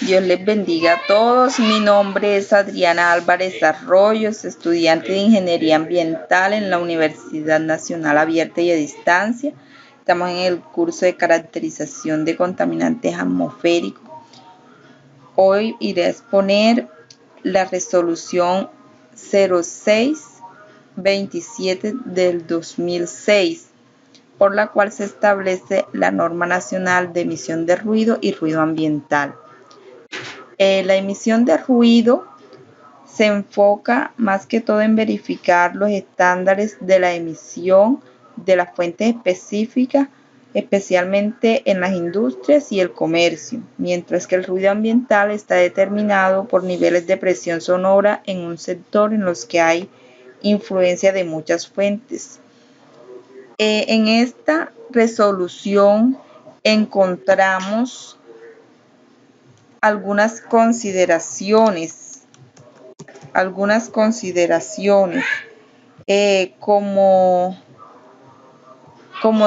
Dios les bendiga a todos. Mi nombre es Adriana Álvarez Arroyos, estudiante de Ingeniería Ambiental en la Universidad Nacional Abierta y a Distancia. Estamos en el curso de caracterización de contaminantes atmosféricos. Hoy iré a exponer la resolución 0627 del 2006, por la cual se establece la norma nacional de emisión de ruido y ruido ambiental. La emisión de ruido se enfoca más que todo en verificar los estándares de la emisión de las fuentes específicas, especialmente en las industrias y el comercio, mientras que el ruido ambiental está determinado por niveles de presión sonora en un sector en los que hay influencia de muchas fuentes. En esta resolución encontramos algunas consideraciones como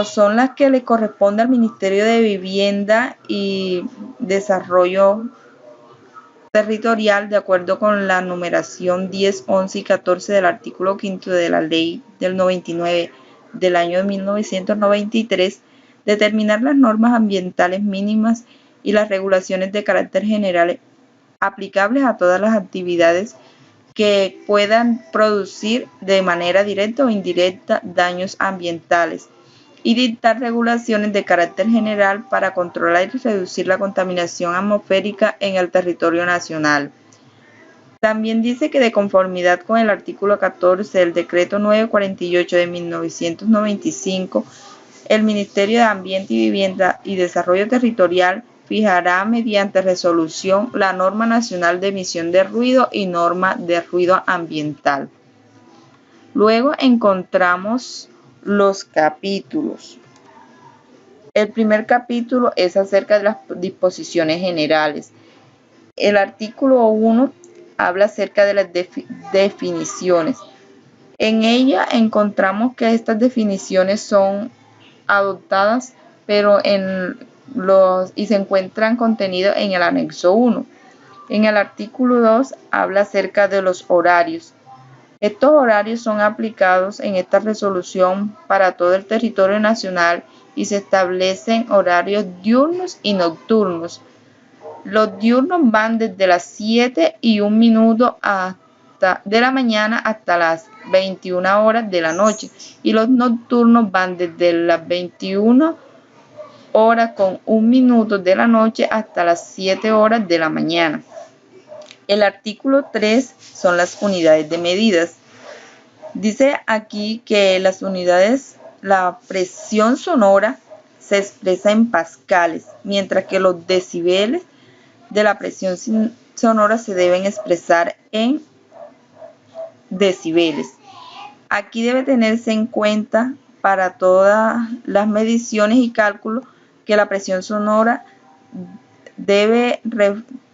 son las que le corresponde al Ministerio de Vivienda y Desarrollo Territorial, de acuerdo con la numeración 10, 11 y 14 del artículo 5 de la Ley del 99 del año de 1993, determinar las normas ambientales mínimas y las regulaciones de carácter general aplicables a todas las actividades que puedan producir de manera directa o indirecta daños ambientales, y dictar regulaciones de carácter general para controlar y reducir la contaminación atmosférica en el territorio nacional. También dice que, de conformidad con el artículo 14 del Decreto 948 de 1995, el Ministerio de Ambiente y Vivienda y Desarrollo Territorial fijará mediante resolución la norma nacional de emisión de ruido y norma de ruido ambiental. Luego encontramos los capítulos. El primer capítulo es acerca de las disposiciones generales. El artículo 1 habla acerca de las definiciones. En ella encontramos que estas definiciones son adoptadas, y se encuentran contenidos en el anexo 1. En el artículo 2 habla acerca de los horarios. Estos horarios son aplicados en esta resolución para todo el territorio nacional y se establecen horarios diurnos y nocturnos. Los diurnos van desde las 7:01 de la mañana hasta las 21 horas de la noche, y los nocturnos van desde las 21:01 de la noche hasta las 7 horas de la mañana. El artículo 3 son las unidades de medidas. Dice aquí que la presión sonora se expresa en pascales, mientras que los decibeles de la presión sonora se deben expresar en decibeles. Aquí debe tenerse en cuenta para todas las mediciones y cálculos que la presión sonora debe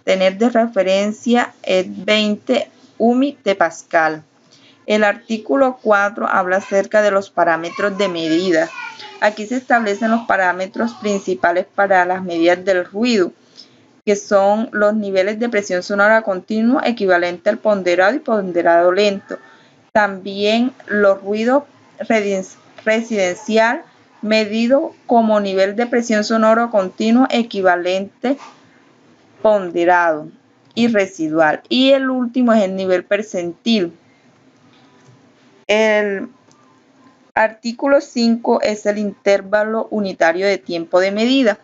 tener de referencia el 20 UMI de Pascal. El artículo 4 habla acerca de los parámetros de medida. Aquí se establecen los parámetros principales para las medidas del ruido, que son los niveles de presión sonora continua equivalente al ponderado y ponderado lento. También los ruidos residencial medido como nivel de presión sonora continuo equivalente ponderado y residual. Y el último es el nivel percentil. El artículo 5 es el intervalo unitario de tiempo de medida.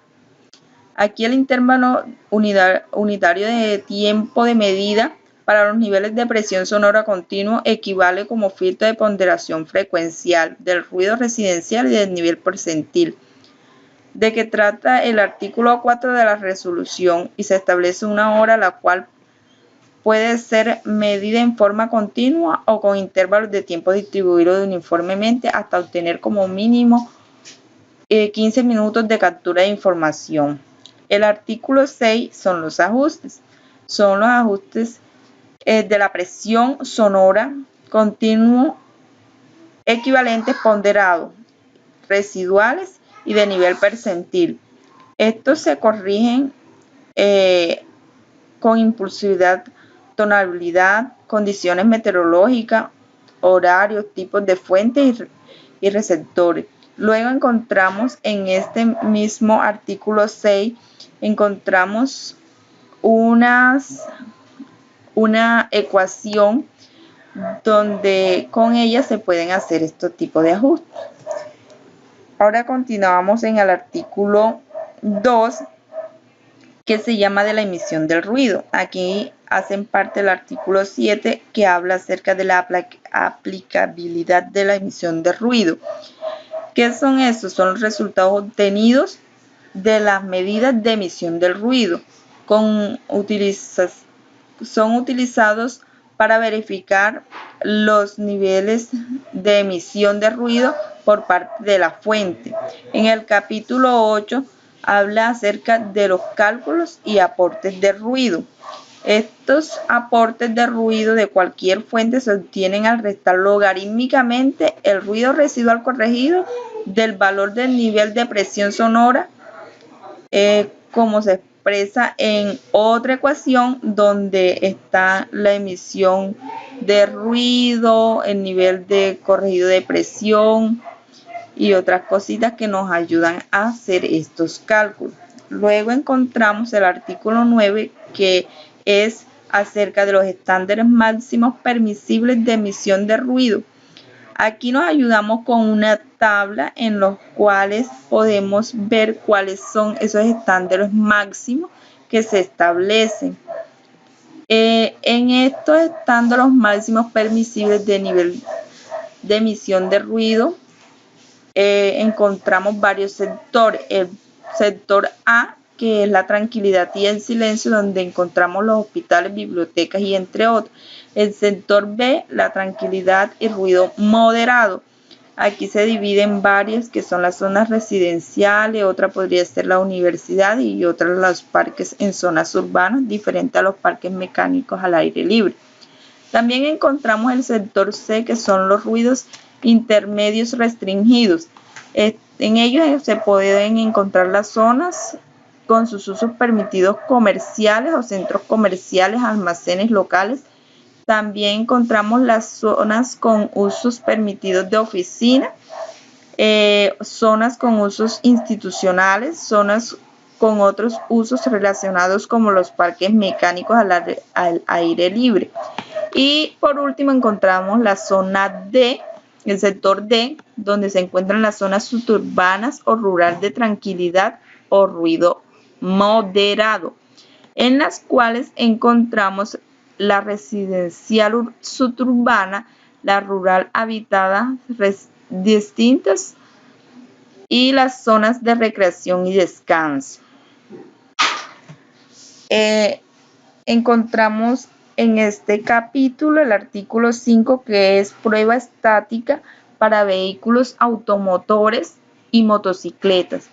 Aquí el intervalo unitario de tiempo de medida para los niveles de presión sonora continuo equivale como filtro de ponderación frecuencial del ruido residencial y del nivel percentil. ¿De qué trata el artículo 4 de la resolución? Y se establece una hora la cual puede ser medida en forma continua o con intervalos de tiempo distribuidos uniformemente hasta obtener como mínimo 15 minutos de captura de información. El artículo 6 son los ajustes. Son los ajustes de la presión sonora continuo equivalentes ponderados, residuales y de nivel percentil. Estos se corrigen con impulsividad, tonalidad, condiciones meteorológicas, horarios, tipos de fuentes y receptores. Luego encontramos en este mismo artículo 6, encontramos una ecuación donde con ella se pueden hacer estos tipos de ajustes. Ahora continuamos en el artículo 2, que se llama de la emisión del ruido. Aquí hacen parte del artículo 7, que habla acerca de la aplicabilidad de la emisión de ruido. ¿Qué son estos? Son los resultados obtenidos de las medidas de emisión del ruido. Son utilizados para verificar los niveles de emisión de ruido por parte de la fuente. En el capítulo 8 habla acerca de los cálculos y aportes de ruido. Estos aportes de ruido de cualquier fuente se obtienen al restar logarítmicamente el ruido residual corregido del valor del nivel de presión sonora, como se expresa en otra ecuación donde está la emisión de ruido, el nivel de corregido de presión y otras cositas que nos ayudan a hacer estos cálculos. Luego encontramos el artículo 9, que es acerca de los estándares máximos permisibles de emisión de ruido. Aquí nos ayudamos con una tabla en los cuales podemos ver cuáles son esos estándares máximos que se establecen. En estos estándares máximos permisibles de nivel de emisión de ruido, encontramos varios sectores. El sector A, que es la tranquilidad y el silencio, donde encontramos los hospitales, bibliotecas y entre otros. El sector B, la tranquilidad y ruido moderado. Aquí se dividen varias, que son las zonas residenciales, otra podría ser la universidad y otra los parques en zonas urbanas, diferente a los parques mecánicos al aire libre. También encontramos el sector C, que son los ruidos intermedios restringidos. En ellos se pueden encontrar las zonas con sus usos permitidos comerciales o centros comerciales, almacenes locales. También encontramos las zonas con usos permitidos de oficina, zonas con usos institucionales, zonas con otros usos relacionados como los parques mecánicos al aire libre. Y por último encontramos la zona D, el sector D, donde se encuentran las zonas suburbanas o rural de tranquilidad o ruido moderado, en las cuales encontramos la residencial suburbana, la rural habitada distintas y las zonas de recreación y descanso. Encontramos en este capítulo el artículo 5, que es prueba estática para vehículos automotores y motocicletas.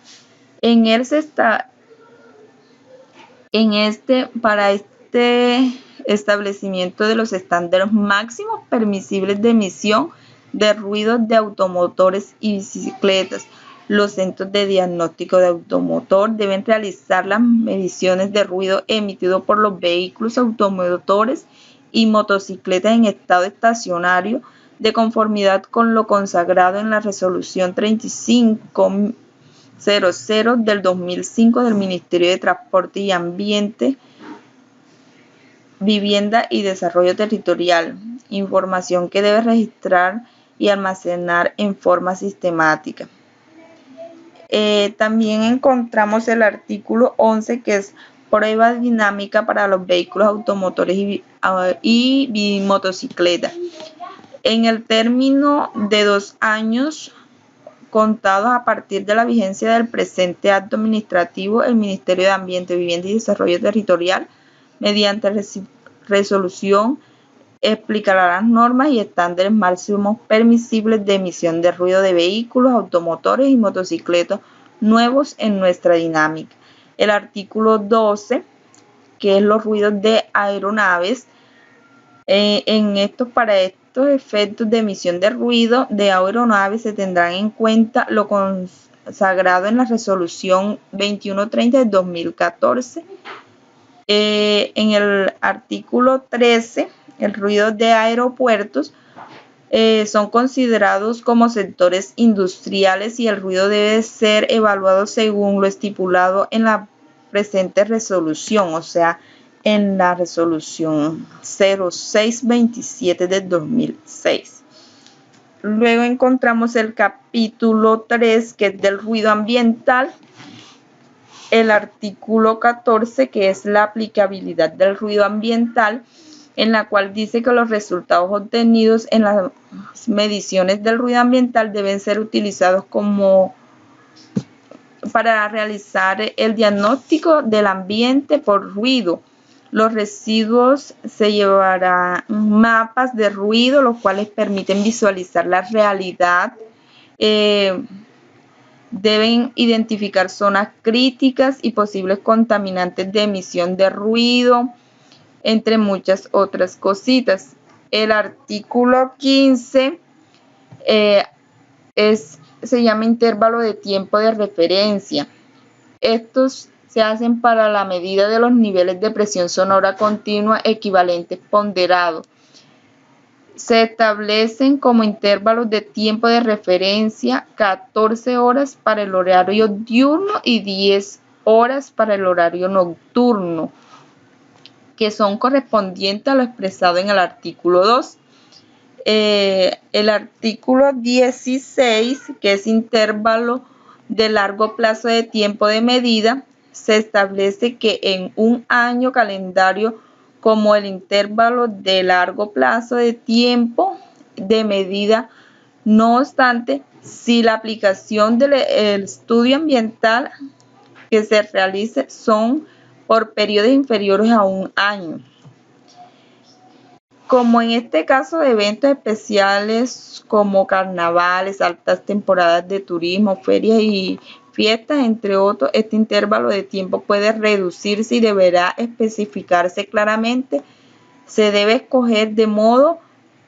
Para este establecimiento de los estándares máximos permisibles de emisión de ruidos de automotores y bicicletas, los centros de diagnóstico de automotor deben realizar las mediciones de ruido emitido por los vehículos automotores y motocicletas en estado estacionario, de conformidad con lo consagrado en la resolución 3500 del 2005 del Ministerio de Transporte y Ambiente, Vivienda y Desarrollo Territorial, información que debe registrar y almacenar en forma sistemática. También encontramos el artículo 11, que es prueba dinámica para los vehículos automotores y motocicletas. En el término de 2 años contados a partir de la vigencia del presente acto administrativo, el Ministerio de Ambiente, Vivienda y Desarrollo Territorial, mediante resolución, explicará las normas y estándares máximos permisibles de emisión de ruido de vehículos, automotores y motocicletas nuevos en nuestra dinámica. El artículo 12, que es los ruidos de aeronaves, para estos efectos de emisión de ruido de aeronaves se tendrán en cuenta lo consagrado en la resolución 2130 de 2014 En el artículo 13, el ruido de aeropuertos son considerados como sectores industriales y el ruido debe ser evaluado según lo estipulado en la presente resolución, o sea, en la resolución 0627 del 2006. Luego encontramos el capítulo 3, que es del ruido ambiental, el artículo 14, que es la aplicabilidad del ruido ambiental, en la cual dice que los resultados obtenidos en las mediciones del ruido ambiental deben ser utilizados para realizar el diagnóstico del ambiente por ruido. Los residuos se llevarán mapas de ruido, los cuales permiten visualizar la realidad. Deben identificar zonas críticas y posibles contaminantes de emisión de ruido, entre muchas otras cositas. El artículo 15 se llama intervalo de tiempo de referencia. Estos se hacen para la medida de los niveles de presión sonora continua equivalentes ponderados. Se establecen como intervalos de tiempo de referencia 14 horas para el horario diurno y 10 horas para el horario nocturno, que son correspondientes a lo expresado en el artículo 2. El artículo 16, que es intervalo de largo plazo de tiempo de medida, se establece que en un año calendario como el intervalo de largo plazo de tiempo de medida. No obstante, si la aplicación del estudio ambiental que se realice son por periodos inferiores a un año. Como en este caso de eventos especiales como carnavales, altas temporadas de turismo, ferias y fiestas, entre otros, este intervalo de tiempo puede reducirse y deberá especificarse claramente. Se debe escoger de modo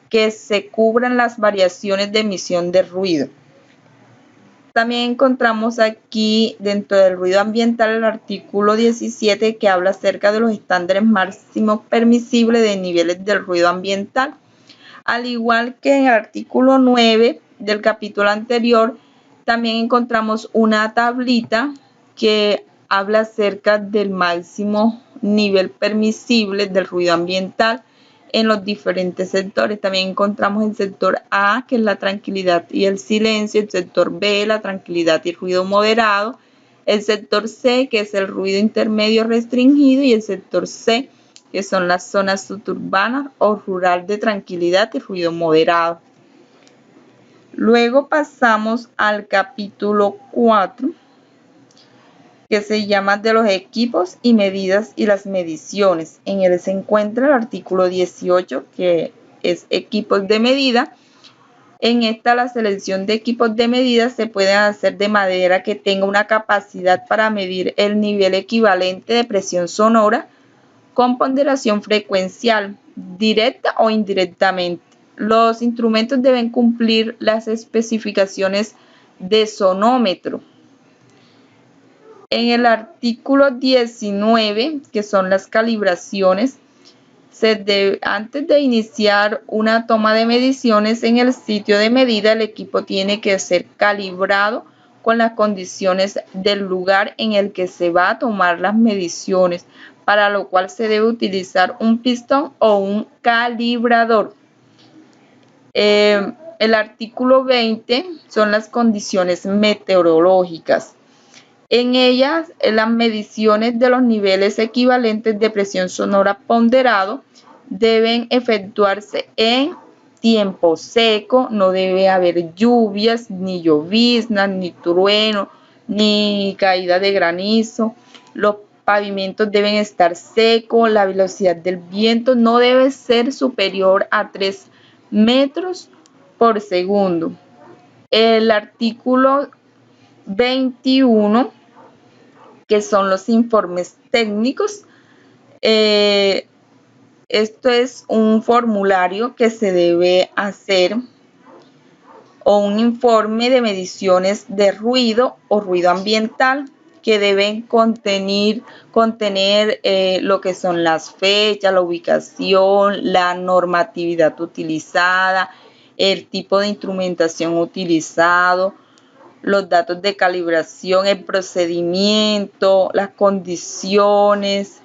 que se cubran las variaciones de emisión de ruido. También encontramos aquí dentro del ruido ambiental el artículo 17, que habla acerca de los estándares máximos permisibles de niveles del ruido ambiental. Al igual que en el artículo 9 del capítulo anterior, también encontramos una tablita que habla acerca del máximo nivel permisible del ruido ambiental en los diferentes sectores. También encontramos el sector A, que es la tranquilidad y el silencio, el sector B, la tranquilidad y el ruido moderado, el sector C, que es el ruido intermedio restringido, y el sector C, que son las zonas suburbanas o rural de tranquilidad y ruido moderado. Luego pasamos al capítulo 4, que se llama de los equipos y medidas y las mediciones. En él se encuentra el artículo 18, que es equipos de medida. En esta, la selección de equipos de medida se puede hacer de manera que tenga una capacidad para medir el nivel equivalente de presión sonora con ponderación frecuencial, directa o indirectamente. Los instrumentos deben cumplir las especificaciones de sonómetro. En el artículo 19, que son las calibraciones, antes de iniciar una toma de mediciones en el sitio de medida, el equipo tiene que ser calibrado con las condiciones del lugar en el que se va a tomar las mediciones, para lo cual se debe utilizar un pistón o un calibrador. El artículo 20 son las condiciones meteorológicas. En ellas, las mediciones de los niveles equivalentes de presión sonora ponderado deben efectuarse en tiempo seco. No debe haber lluvias, ni lloviznas, ni trueno, ni caída de granizo. Los pavimentos deben estar secos. La velocidad del viento no debe ser superior a 3 metros por segundo. El artículo 21, que son los informes técnicos. Esto es un formulario que se debe hacer, o un informe de mediciones de ruido o ruido ambiental, que deben contener lo que son las fechas, la ubicación, la normatividad utilizada, el tipo de instrumentación utilizado, los datos de calibración, el procedimiento, las condiciones.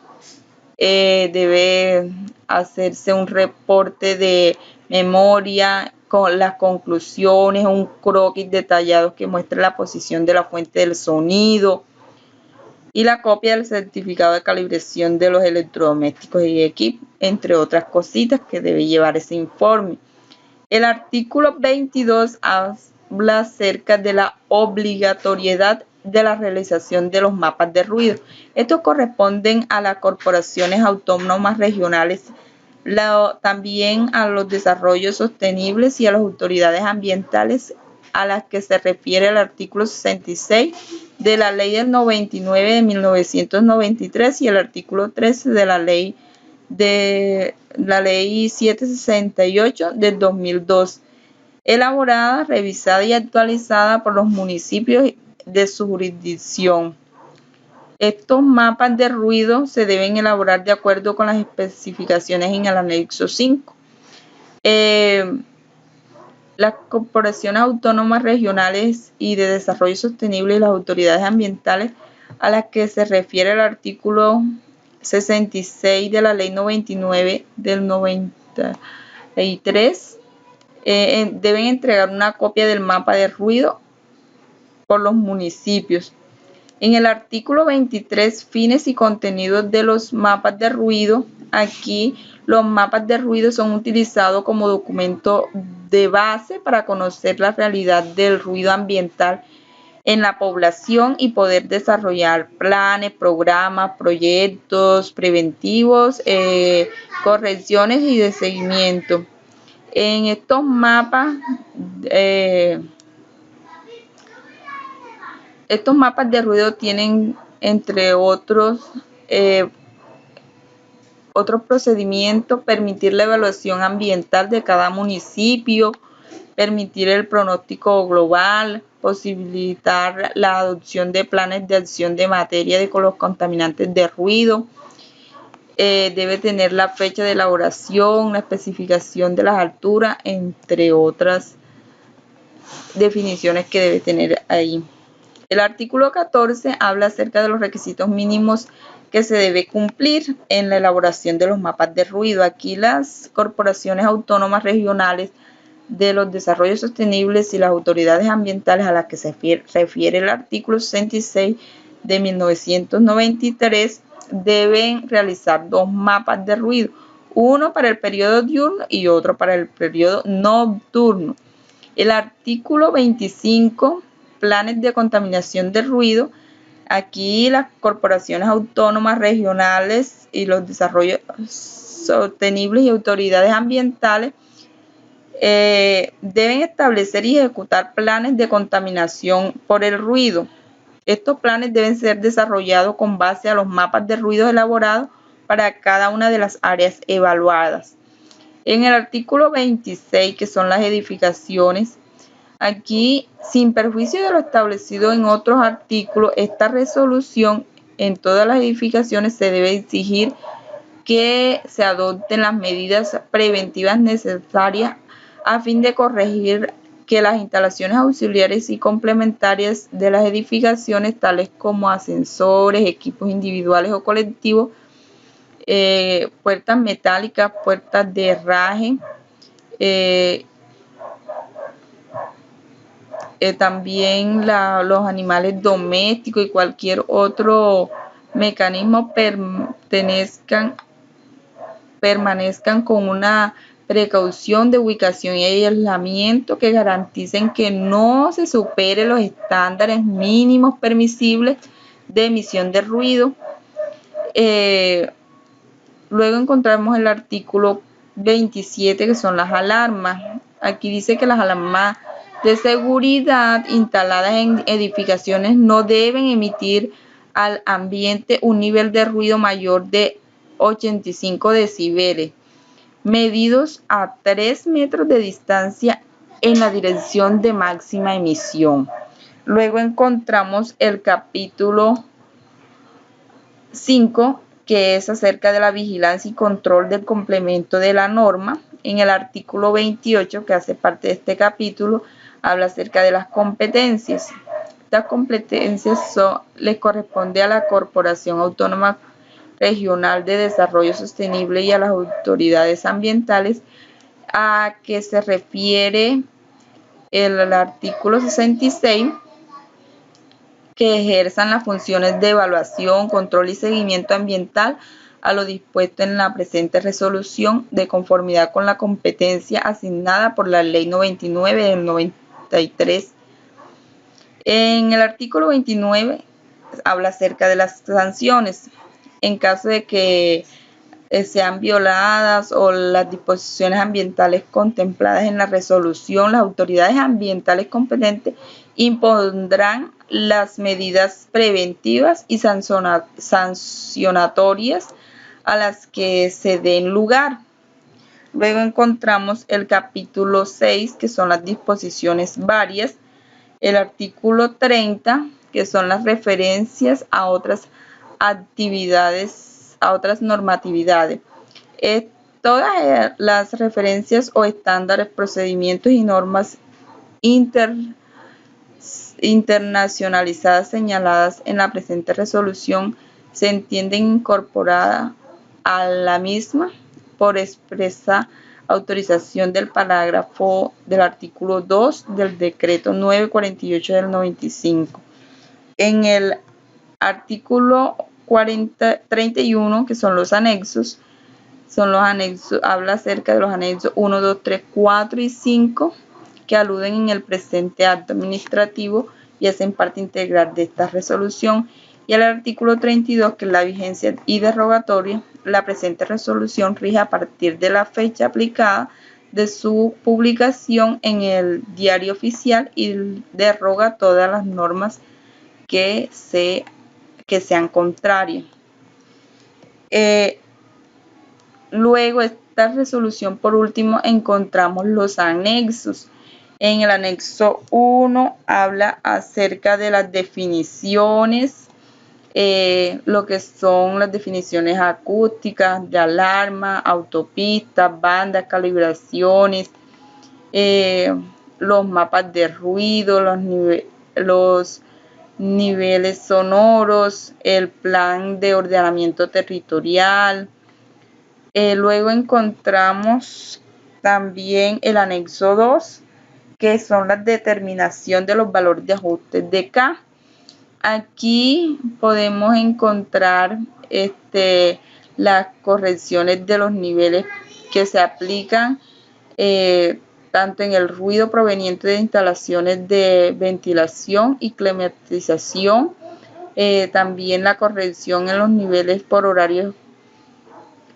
Debe hacerse un reporte de memoria con las conclusiones, un croquis detallado que muestre la posición de la fuente del sonido y la copia del certificado de calibración de los electrodomésticos y equipos, entre otras cositas que debe llevar ese informe. El artículo 22 habla acerca de la obligatoriedad de la realización de los mapas de ruido. Estos corresponden a las corporaciones autónomas regionales, también a los desarrollos sostenibles y a las autoridades ambientales a las que se refiere el artículo 66 de la Ley del 99 de 1993 y el artículo 13 de la Ley 768 del 2002, elaborada, revisada y actualizada por los municipios de su jurisdicción. Estos mapas de ruido se deben elaborar de acuerdo con las especificaciones en el anexo 5. Las corporaciones autónomas regionales y de desarrollo sostenible y las autoridades ambientales a las que se refiere el artículo 66 de la Ley 99 del 93 deben entregar una copia del mapa de ruido por los municipios. En el artículo 23, fines y contenidos de los mapas de ruido. Aquí los mapas de ruido son utilizados como documento de base para conocer la realidad del ruido ambiental en la población y poder desarrollar planes, programas, proyectos preventivos, correcciones y de seguimiento. En estos mapas, de ruido tienen, entre otros procedimientos, permitir la evaluación ambiental de cada municipio, permitir el pronóstico global, posibilitar la adopción de planes de acción de materia de los contaminantes de ruido. Debe tener la fecha de elaboración, la especificación de las alturas, entre otras definiciones que debe tener ahí. El artículo 14 habla acerca de los requisitos mínimos que se debe cumplir en la elaboración de los mapas de ruido. Aquí las corporaciones autónomas regionales de los desarrollos sostenibles y las autoridades ambientales a las que se refiere el artículo 66 de 1993 deben realizar dos mapas de ruido, uno para el periodo diurno y otro para el periodo nocturno. El artículo 25, planes de contaminación de ruido. Aquí las corporaciones autónomas regionales y los desarrollos sostenibles y autoridades ambientales deben establecer y ejecutar planes de contaminación por el ruido. Estos planes deben ser desarrollados con base a los mapas de ruido elaborados para cada una de las áreas evaluadas. En el artículo 26, que son las edificaciones, aquí, sin perjuicio de lo establecido en otros artículos, esta resolución en todas las edificaciones se debe exigir que se adopten las medidas preventivas necesarias a fin de corregir que las instalaciones auxiliares y complementarias de las edificaciones, tales como ascensores, equipos individuales o colectivos, puertas metálicas, puertas de herraje, también los animales domésticos y cualquier otro mecanismo permanezcan con una precaución de ubicación y aislamiento que garanticen que no se supere los estándares mínimos permisibles de emisión de ruido. Luego encontramos el artículo 27, que son las alarmas. Aquí dice que las alarmas de seguridad instaladas en edificaciones no deben emitir al ambiente un nivel de ruido mayor de 85 decibeles, medidos a 3 metros de distancia en la dirección de máxima emisión. Luego encontramos el capítulo 5, que es acerca de la vigilancia y control del cumplimiento de la norma. En el artículo 28, que hace parte de este capítulo, habla acerca de las competencias. Estas competencias le corresponde a la Corporación Autónoma Regional de Desarrollo Sostenible y a las autoridades ambientales, a que se refiere el artículo 66, que ejerzan las funciones de evaluación, control y seguimiento ambiental a lo dispuesto en la presente resolución, de conformidad con la competencia asignada por la Ley 99 del 93. En el artículo 29 habla acerca de las sanciones. En caso de que sean violadas o las disposiciones ambientales contempladas en la resolución, las autoridades ambientales competentes impondrán las medidas preventivas y sancionatorias a las que se den lugar. Luego encontramos el capítulo 6, que son las disposiciones varias, el artículo 30, que son las referencias a otras actividades, a otras normatividades. Todas las referencias o estándares, procedimientos y normas internacionalizadas señaladas en la presente resolución se entienden incorporadas a la misma por expresa autorización del parágrafo del artículo 2 del decreto 948 del 95. En el artículo 31, que son los anexos, habla acerca de los anexos 1, 2, 3, 4 y 5, que aluden en el presente acto administrativo y hacen parte integral de esta resolución. Y el artículo 32, que es la vigencia y derogatoria, la presente resolución rige a partir de la fecha aplicada de su publicación en el Diario Oficial y deroga todas las normas que sean contrarias. Luego, esta resolución, por último, encontramos los anexos. En el anexo 1 habla acerca de las definiciones, lo que son las definiciones acústicas, de alarma, autopistas, bandas, calibraciones, los mapas de ruido, los niveles sonoros, el plan de ordenamiento territorial. Luego encontramos también el anexo 2, que son la determinación de los valores de ajuste de K. Aquí podemos encontrar las correcciones de los niveles que se aplican tanto en el ruido proveniente de instalaciones de ventilación y climatización, también la corrección en los niveles por horarios,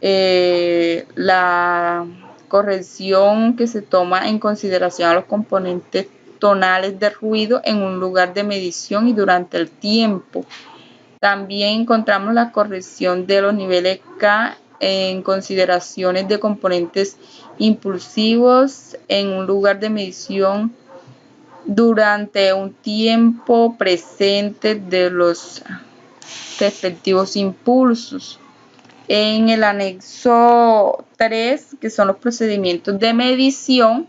la corrección que se toma en consideración a los componentes tonales de ruido en un lugar de medición y durante el tiempo. También encontramos la corrección de los niveles K en consideraciones de componentes impulsivos en un lugar de medición durante un tiempo presente de los respectivos impulsos. En el anexo 3, que son los procedimientos de medición,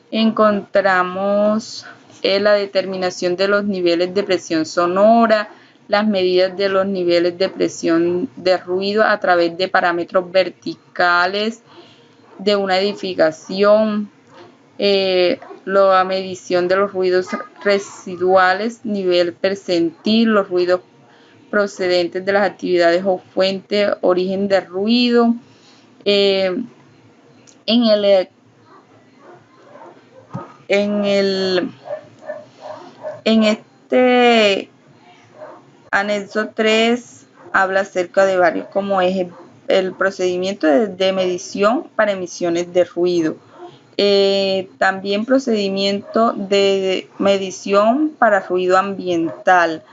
encontramos la determinación de los niveles de presión sonora, las medidas de los niveles de presión de ruido a través de parámetros verticales de una edificación, la medición de los ruidos residuales, nivel percentil, los ruidos procedentes de las actividades o fuente, origen de ruido. En este anexo 3 habla acerca de varios, como es el procedimiento de medición para emisiones de ruido. También procedimiento de medición para ruido ambiental.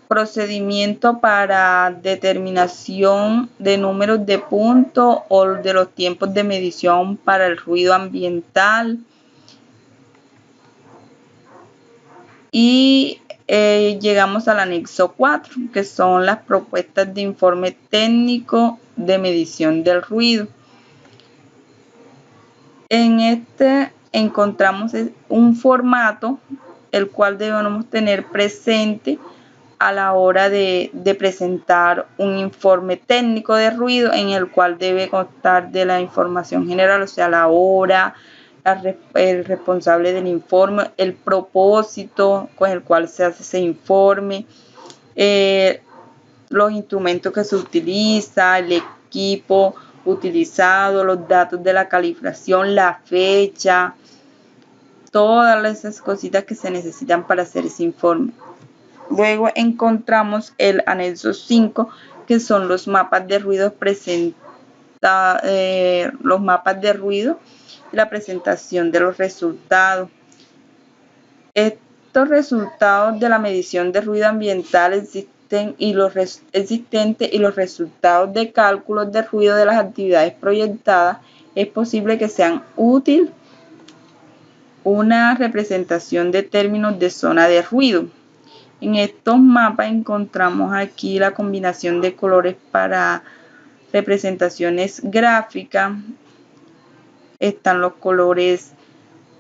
Procedimiento para determinación de números de puntos o de los tiempos de medición para el ruido ambiental. Y llegamos al anexo 4, que son las propuestas de informe técnico de medición del ruido. En este encontramos un formato el cual debemos tener presente a la hora de presentar un informe técnico de ruido, en el cual debe constar de la información general, o sea, la hora, el responsable del informe, el propósito con el cual se hace ese informe, los instrumentos que se utiliza, el equipo utilizado, los datos de la calibración, la fecha, todas esas cositas que se necesitan para hacer ese informe. Luego encontramos el anexo 5, que son los mapas de ruido y la presentación de los resultados. Estos resultados de la medición de ruido ambiental existentes y los resultados de cálculos de ruido de las actividades proyectadas, es posible que sean útiles una representación de términos de zona de ruido. En estos mapas encontramos aquí la combinación de colores para representaciones gráficas. Están los colores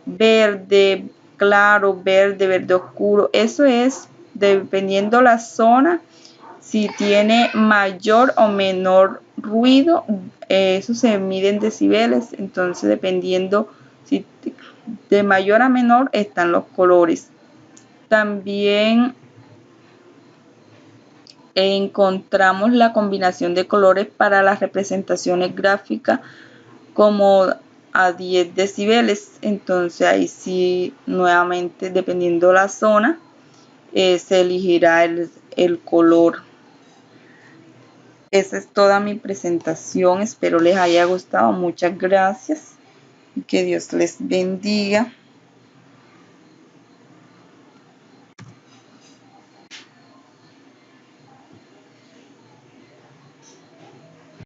verde claro, verde oscuro. Eso es dependiendo la zona, si tiene mayor o menor ruido. Eso se mide en decibeles. Entonces, dependiendo si de mayor a menor, están los colores. También encontramos la combinación de colores para las representaciones gráficas como a 10 decibeles. Entonces ahí sí, nuevamente, dependiendo la zona, se elegirá el color. Esa es toda mi presentación. Espero les haya gustado. Muchas gracias y que Dios les bendiga.